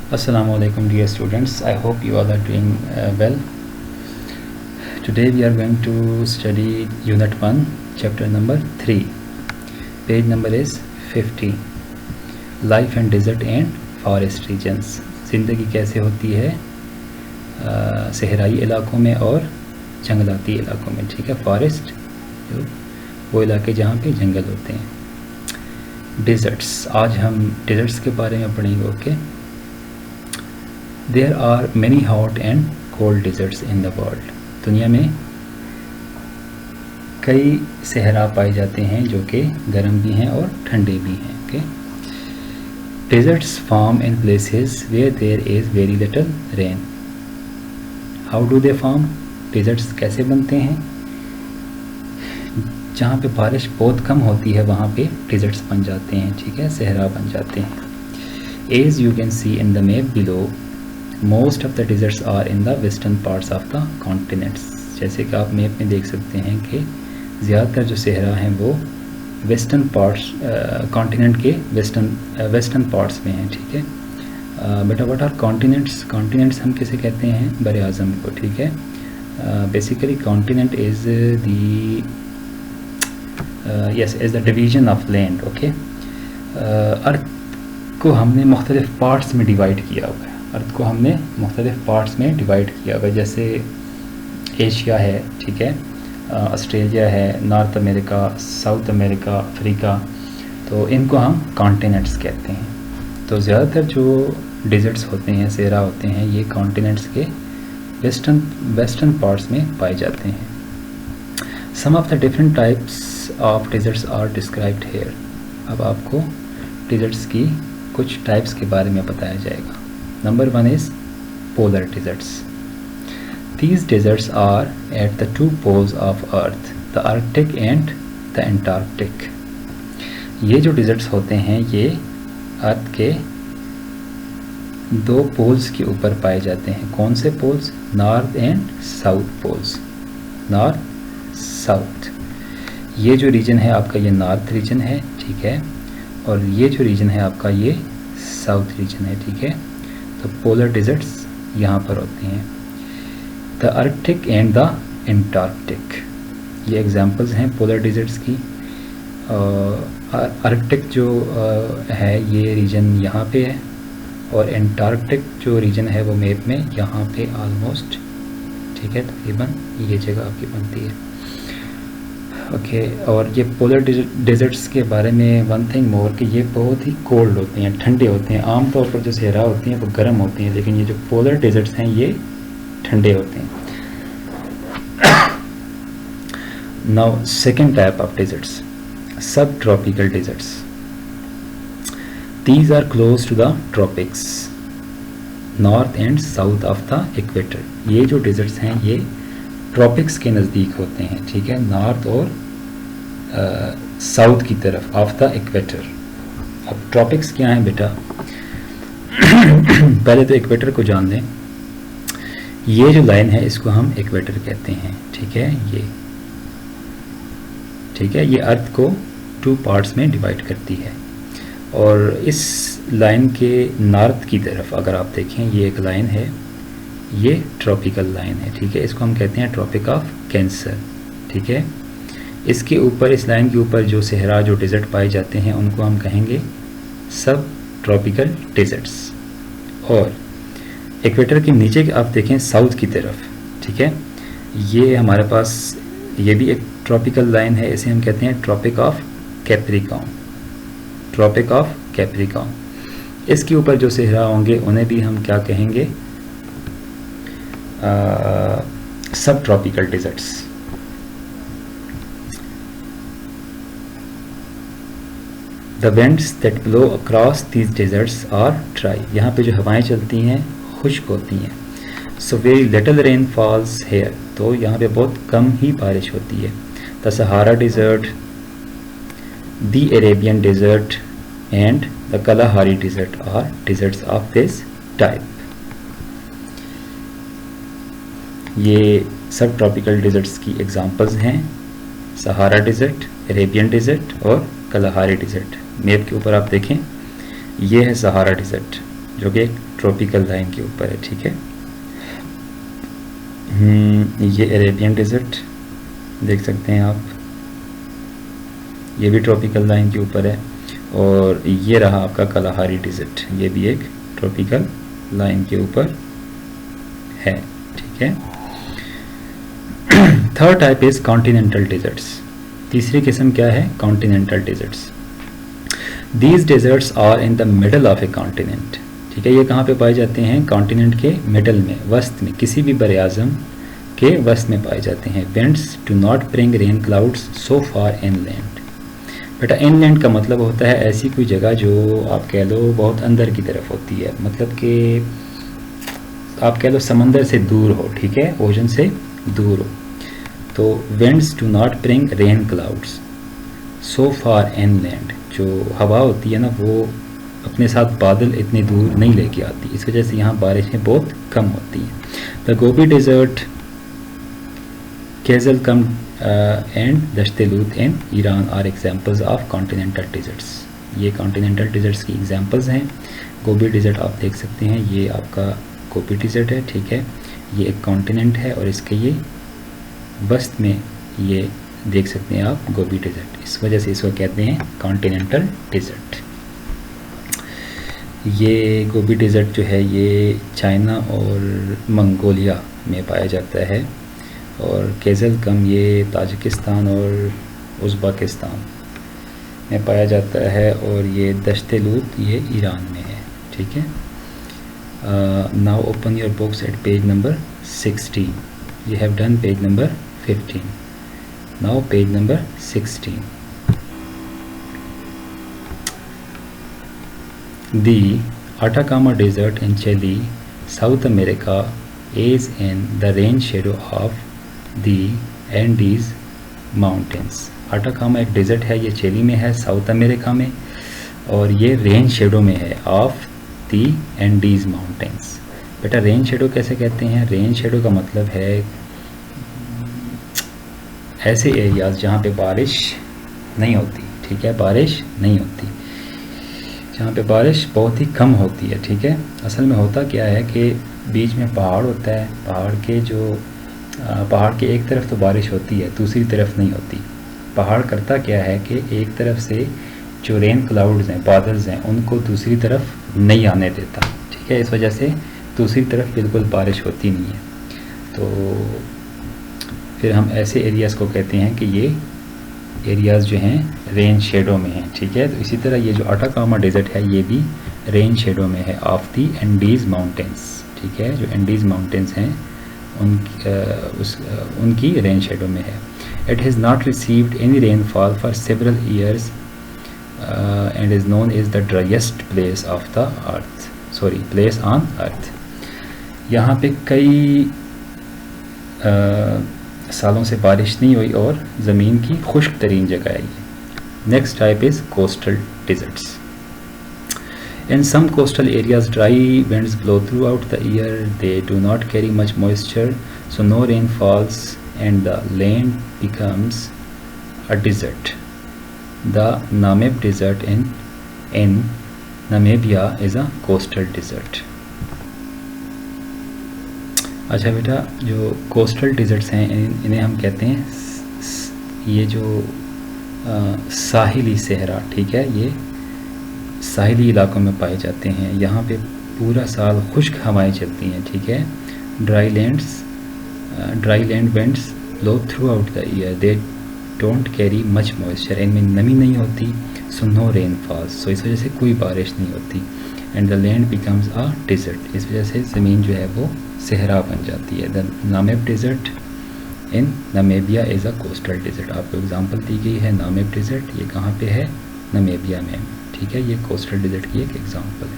Assalamualaikum dear students, I hope you all are doing well. Today we are going to study Unit 1, Chapter number 3. Page number is 50. Life and Desert and Forest Regions. ज़िंदगी कैसे होती है सहराई इलाकों में और जंगलाती इलाकों में, ठीक है। फॉरेस्ट जो वो इलाके जहाँ पे जंगल होते हैं। डेजर्ट्स, आज हम डेजर्ट्स के बारे में पढ़ेंगे, okay. There are many hot and cold deserts in the world. दुनिया में कई सहरा पाए जाते हैं जो कि गर्म भी हैं और ठंडे भी हैं, okay. Deserts form in places where there is very little rain. How do they form? Deserts कैसे बनते हैं? जहाँ पे बारिश बहुत कम होती है वहाँ पे deserts बन जाते हैं, ठीक है, सहरा बन जाते हैं। As you can see in the map below, most of the deserts are in the western parts of the continents. जैसे कि आप मैप में देख सकते हैं कि ज़्यादातर जो सहरा हैं वो वेस्टर्न पार्ट्स कॉन्टिनेंट के वेस्टर्न पार्ट्स में हैं, ठीक है। बेटा व्हाट आर कॉन्टिनेंट्स? कॉन्टिनेंट्स हम किसे कहते हैं? बर आज़म को, ठीक है। Basically continent is the yes is the division of land, okay. Earth को हमने मुख्तलिफ पार्ट्स में डिवाइड किया हुआ है। अर्थ को हमने मुख्तलिफ पार्ट्स में डिवाइड किया हुआ है, जैसे एशिया है, ठीक है, ऑस्ट्रेलिया है, north America, south America, Africa, तो इनको हम कॉन्टिनेंट्स कहते हैं। तो ज़्यादातर जो डिज़र्ट्स होते हैं, सहरा होते हैं, ये कॉन्टिनेंट्स के वेस्टर्न पार्ट्स में पाए जाते हैं। Some of the different types of deserts are described here. अब आपको डिज़र्ट्स की कुछ टाइप्स के बारे में बताया जाएगा। Number 1 is polar deserts. These deserts are at the two poles of Earth, the Arctic and the Antarctic. ये जो deserts होते हैं ये अर्थ के दो पोल्स के ऊपर पाए जाते हैं। कौन से poles? North and south poles. North south, ये जो रीजन है आपका ये नॉर्थ रीजन है, ठीक है, और ये जो रीजन है आपका ये साउथ रीजन है, ठीक है। तो पोलर डिज़र्ट्स यहाँ पर होते हैं। The Arctic and the Antarctic, ये एग्जांपल्स हैं पोलर डिज़र्ट्स की। आर्कटिक जो है ये रीजन यहाँ पे है, और एंटार्क्टिक जो रीजन है वो मैप में यहाँ पे ऑलमोस्ट, ठीक है, तकरीबन ये जगह आपकी बनती है, ओके। और ये पोलर डिज़र्ट्स के बारे में वन थिंग मोर कि ये बहुत ही कोल्ड होते हैं, ठंडे होते हैं। आमतौर पर जो सहरा होती हैं वो गर्म होती हैं, लेकिन ये जो पोलर डिज़र्ट्स हैं ये ठंडे होते हैं। Now second type of deserts, sub tropical deserts. These are close to the tropics, north and south of the equator. ये जो डिज़र्ट्स हैं ये ट्रॉपिक्स के नज़दीक होते हैं, ठीक है, नॉर्थ और साउथ की तरफ ऑफ द इक्वेटर। अब ट्रॉपिक्स क्या हैं बेटा? पहले तो इक्वेटर को जान लें। ये जो लाइन है इसको हम इक्वेटर कहते हैं, ठीक है, ये, ठीक है, ये अर्थ को टू पार्ट्स में डिवाइड करती है। और इस लाइन के नॉर्थ की तरफ अगर आप देखें, ये एक लाइन है, ये ट्रॉपिकल लाइन है, ठीक है, इसको हम कहते हैं ट्रॉपिक ऑफ कैंसर, ठीक है। इसके ऊपर, इस लाइन के ऊपर जो सहरा, जो डिज़र्ट पाए जाते हैं उनको हम कहेंगे सब ट्रॉपिकल डिज़र्ट्स। और इक्वेटर के नीचे आप देखें साउथ की तरफ, ठीक है, ये हमारे पास ये भी एक ट्रॉपिकल लाइन है, इसे हम कहते हैं tropic of Capricorn, tropic of Capricorn. इसके ऊपर जो सहरा होंगे उन्हें भी हम क्या कहेंगे? सब tropical deserts. The winds that blow across these deserts are dry. यहाँ पे जो हवाएं चलती हैं खुश्क होती हैं। So very little rain falls here, तो यहाँ पे बहुत कम ही बारिश होती है। The Sahara desert, the Arabian desert and the Kalahari desert are deserts of this type. ये सब ट्रॉपिकल डिज़र्ट्स की एग्जांपल्स हैं, सहारा डिज़र्ट, अरेबियन डिज़र्ट और कलाहारी डिज़र्ट। मैप के ऊपर आप देखें, ये है सहारा डिज़र्ट, जो कि एक ट्रॉपिकल लाइन के ऊपर है, ठीक है। ये अरेबियन डेजर्ट देख सकते हैं आप, ये भी ट्रॉपिकल लाइन के ऊपर है। और ये रहा आपका कलाहारी डेजर्ट, ये भी एक ट्रॉपिकल लाइन के ऊपर है, ठीक है। Third type is continental deserts. तीसरी किस्म क्या है? Continental deserts. These deserts are in the middle of a continent, ठीक है। ये कहाँ पे पाए जाते हैं? कॉन्टिनेंट के मिडल में, वस्त में, किसी भी बर आज़म के वस्त में पाए जाते हैं। Winds do not bring rain clouds so far inland. बेटा इनलैंड का मतलब होता है ऐसी कोई जगह जो आप कह लो बहुत अंदर की तरफ होती है, मतलब कि आप कह लो समंदर से दूर हो, ठीक है, ओशन से दूर हो। तो winds do not bring rain clouds so far inland, जो हवा होती है ना वो अपने साथ बादल इतनी दूर नहीं लेके आती, इस वजह से यहाँ बारिशें बहुत कम होती हैं। The Gobi desert, Kyzyl Kum and Dasht-e-Lut in Iran are examples of continental deserts. ये कॉन्टिनेंटल डेजर्ट्स की एग्जाम्पल्स हैं। गोबी डेजर्ट आप देख सकते हैं, ये आपका गोबी डेजर्ट है, ठीक है। ये एक कॉन्टिनेंट है और इसके ये वस्त में ये देख सकते हैं आप गोबी डेजर्ट, इस वजह से इसको कहते हैं कॉन्टिनेंटल डेजर्ट। ये गोबी डेजर्ट जो है ये चाइना और मंगोलिया में पाया जाता है, और केजल कम ये ताजिकिस्तान और उज़्बेकिस्तान में पाया जाता है, और ये दश्तेलूत ये ईरान में है, ठीक है। Now open your books at page number 16। You have done page number 15। Now page number 16। The Atacama Desert in Chile, South America, is in the rain shadow of the Andes Mountains. Atacama एक desert है, ये chilli में है, south America में, और ये rain shadow में है ऑफ दी एंडीज माउंटेन्स। बेटा रेन शेडो कैसे कहते हैं? रेन शेडो का मतलब है ऐसे एरियाज जहाँ पे बारिश नहीं होती, ठीक है, बारिश नहीं होती, जहाँ पे बारिश बहुत ही कम होती है, ठीक है। असल में होता क्या है कि बीच में पहाड़ होता है, पहाड़ के एक तरफ तो बारिश होती है, दूसरी तरफ नहीं होती। पहाड़ करता क्या है कि एक तरफ से जो रेन क्लाउड्स हैं, बादल्स हैं, उनको दूसरी तरफ नहीं आने देता, ठीक है। इस वजह से दूसरी तरफ बिल्कुल बारिश होती नहीं है। तो फिर हम ऐसे एरियाज़ को कहते हैं कि ये एरियाज़ जो हैं रेन शेडो में हैं, ठीक है। तो इसी तरह ये जो अटाकामा डेजर्ट है ये भी रेन शेडो में है ऑफ दी एंडीज़ माउंटेन्स, ठीक है। जो एंडीज़ माउंटेन्स हैं उनकी रेन शेडो में है। It has not received any rainfall for several years and is known as the driest place of the earth, place on earth. यहाँ पे कई सालों से बारिश नहीं हुई और ज़मीन की खुश्क तरीन जगह है ये। Next type is coastal deserts. In some coastal areas, dry winds blow throughout the year. They do not carry much moisture, so no rain falls and the land becomes a desert. The Namib Desert in Namibia is a coastal desert. अच्छा बेटा, जो coastal desserts हैं इन्हें हम कहते हैं ये जो साहिली सहरा, ठीक है, ये साहिली इलाकों में पाए जाते हैं। यहाँ पे पूरा साल खुश्क हवाएं चलती हैं, ठीक है। Dry land winds blow throughout the year, they don't carry much moisture, इनमें नमी नहीं होती, so no rain falls, so इस वजह से कोई बारिश नहीं होती। And the land becomes a desert, इस वजह से ज़मीन जो है वो सहरा बन जाती है। The Namib desert in Namibia is a coastal desert. आपको एग्जांपल दी गई है नामिब डेजर्ट, ये कहाँ पे है? नामीबिया में, ठीक है। ये कोस्टल डेजर्ट की एक एग्जांपल है।